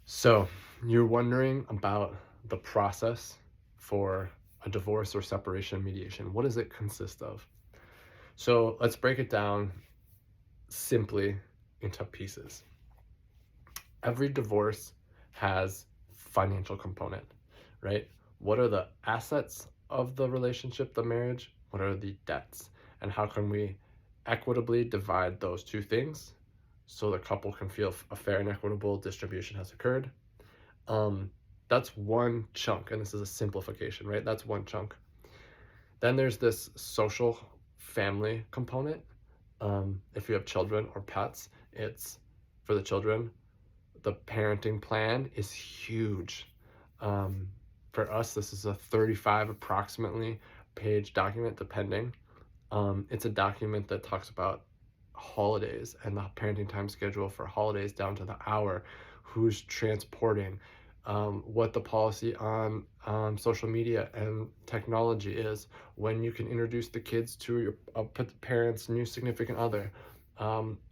So, you're wondering about the process for a divorce or separation mediation. What does it consist of? So, let's break it down simply into pieces. Every divorce has financial component, right? What are the assets of the relationship, the marriage? What are the debts? And how can we equitably divide those two things so the couple can feel a fair and equitable distribution has occurred? Um, that's one chunk, and this is a simplification, right? That's one chunk. Then there's this social family component. If you have children or pets, it's for the children. The parenting plan is huge. Um, for us, this is a 35 approximately page document, depending. It's a document that talks about holidays and the parenting time schedule for holidays down to the hour, who's transporting, what the policy on social media and technology is, when you can introduce the kids to your parents' new significant other,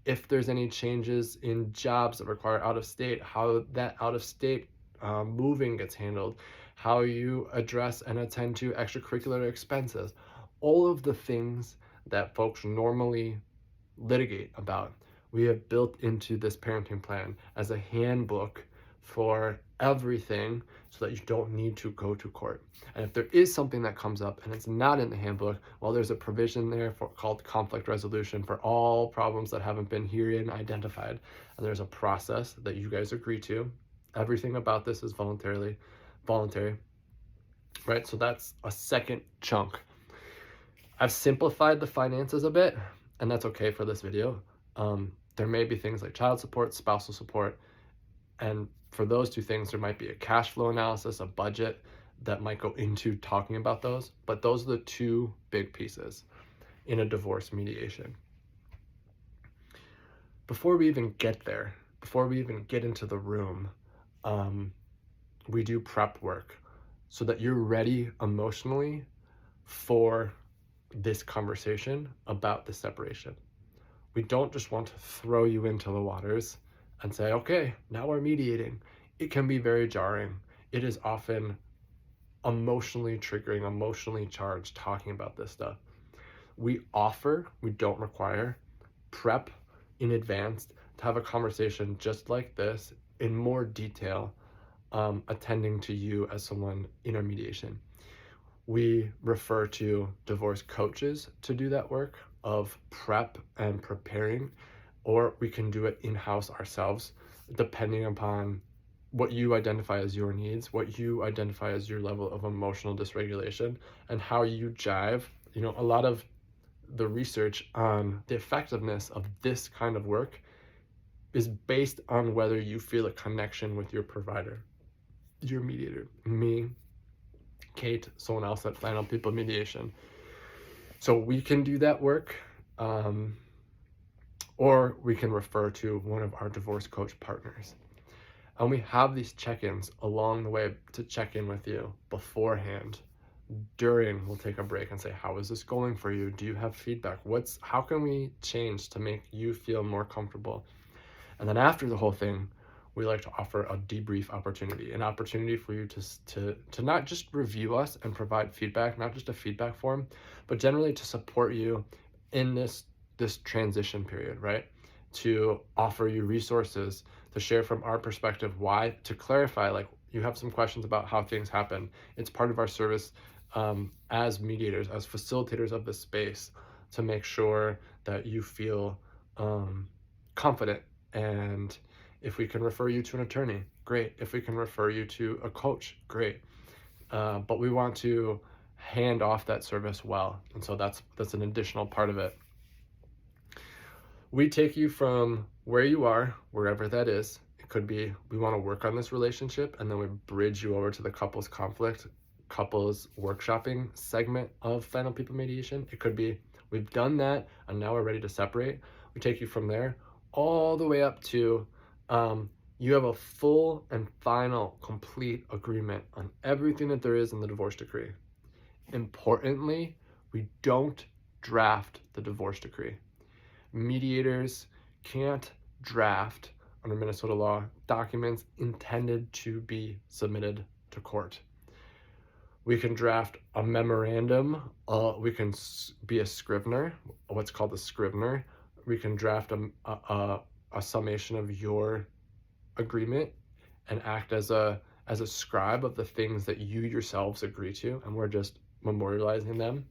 if there's any changes in jobs that require out of state, how that out of state moving gets handled, how you address and attend to extracurricular expenses, all of the things that folks normally litigate about. We have built into this parenting plan as a handbook for everything so that you don't need to go to court. And if there is something that comes up and it's not in the handbook, well, there's a provision there called conflict resolution for all problems that haven't been herein identified. And there's a process that you guys agree to. Everything about this is voluntary, right? So that's a second chunk. I've simplified the finances a bit, and that's okay for this video. There may be things like child support, spousal support, and for those two things, there might be a cash flow analysis, a budget that might go into talking about those, but those are the two big pieces in a divorce mediation. Before we even get there, before we even get into the room, we do prep work so that you're ready emotionally for this conversation about the separation. We don't just want to throw you into the waters and say, okay, now we're mediating. It can be very jarring. It is often emotionally triggering, emotionally charged talking about this stuff. We don't require prep in advance to have a conversation just like this in more detail, attending to you as someone in our mediation. We refer to divorce coaches to do that work of prep and preparing, or we can do it in-house ourselves, depending upon what you identify as your needs, what you identify as your level of emotional dysregulation, and how you jive. A lot of the research on the effectiveness of this kind of work is based on whether you feel a connection with your provider, your mediator, me, Kate, someone else at Flannel People Mediation. So we can do that work, or we can refer to one of our divorce coach partners. And we have these check-ins along the way to check in with you beforehand. During, we'll take a break and say, how is this going for you? Do you have feedback? How can we change to make you feel more comfortable? And then after the whole thing, we like to offer a debrief opportunity, an opportunity for you to not just review us and provide feedback, not just a feedback form, but generally to support you in this transition period, right? To offer you resources, to share from our perspective why, to clarify, like, you have some questions about how things happen. It's part of our service as mediators, as facilitators of the space, to make sure that you feel confident. And if we can refer you to an attorney, great. If we can refer you to a coach, great. But we want to hand off that service well. And so that's an additional part of it. We take you from where you are, wherever that is. It could be, we want to work on this relationship, and then we bridge you over to the couples workshopping segment of Flannel People Mediation. It could be, we've done that, and now we're ready to separate. We take you from there all the way up to you have a full and final, complete agreement on everything that there is in the divorce decree. Importantly, we don't draft the divorce decree. Mediators can't draft under Minnesota law, documents intended to be submitted to court. We can draft a memorandum. We can be a scrivener, what's called a scrivener. We can draft a summation of your agreement and act as a scribe of the things that you yourselves agree to, and we're just memorializing them.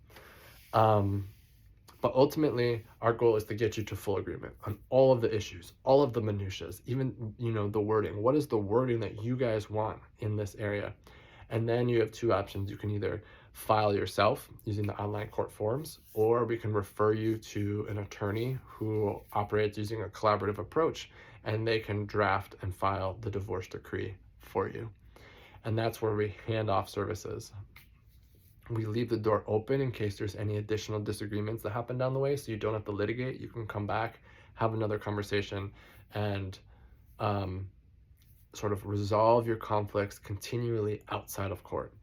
But ultimately, our goal is to get you to full agreement on all of the issues, all of the minutiae, even the wording. What is the wording that you guys want in this area? And then you have two options. You can either file yourself using the online court forms, or we can refer you to an attorney who operates using a collaborative approach, and they can draft and file the divorce decree for you. And that's where we hand off services. We leave the door open in case there's any additional disagreements that happen down the way, so you don't have to litigate. You can come back, have another conversation, and sort of resolve your conflicts continually outside of court.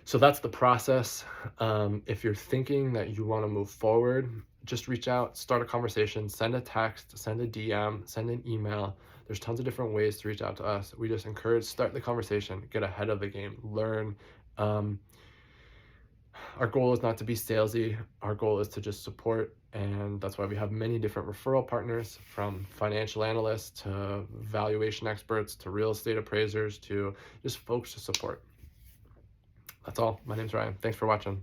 So that's the process. If you're thinking that you want to move forward, just reach out, start a conversation, send a text, send a DM, send an email. There's tons of different ways to reach out to us. We just encourage, start the conversation, get ahead of the game, learn. Our goal is not to be salesy. Our goal is to just support, and that's why we have many different referral partners, from financial analysts to valuation experts to real estate appraisers to just folks to support. That's all. My name's Ryan. Thanks for watching.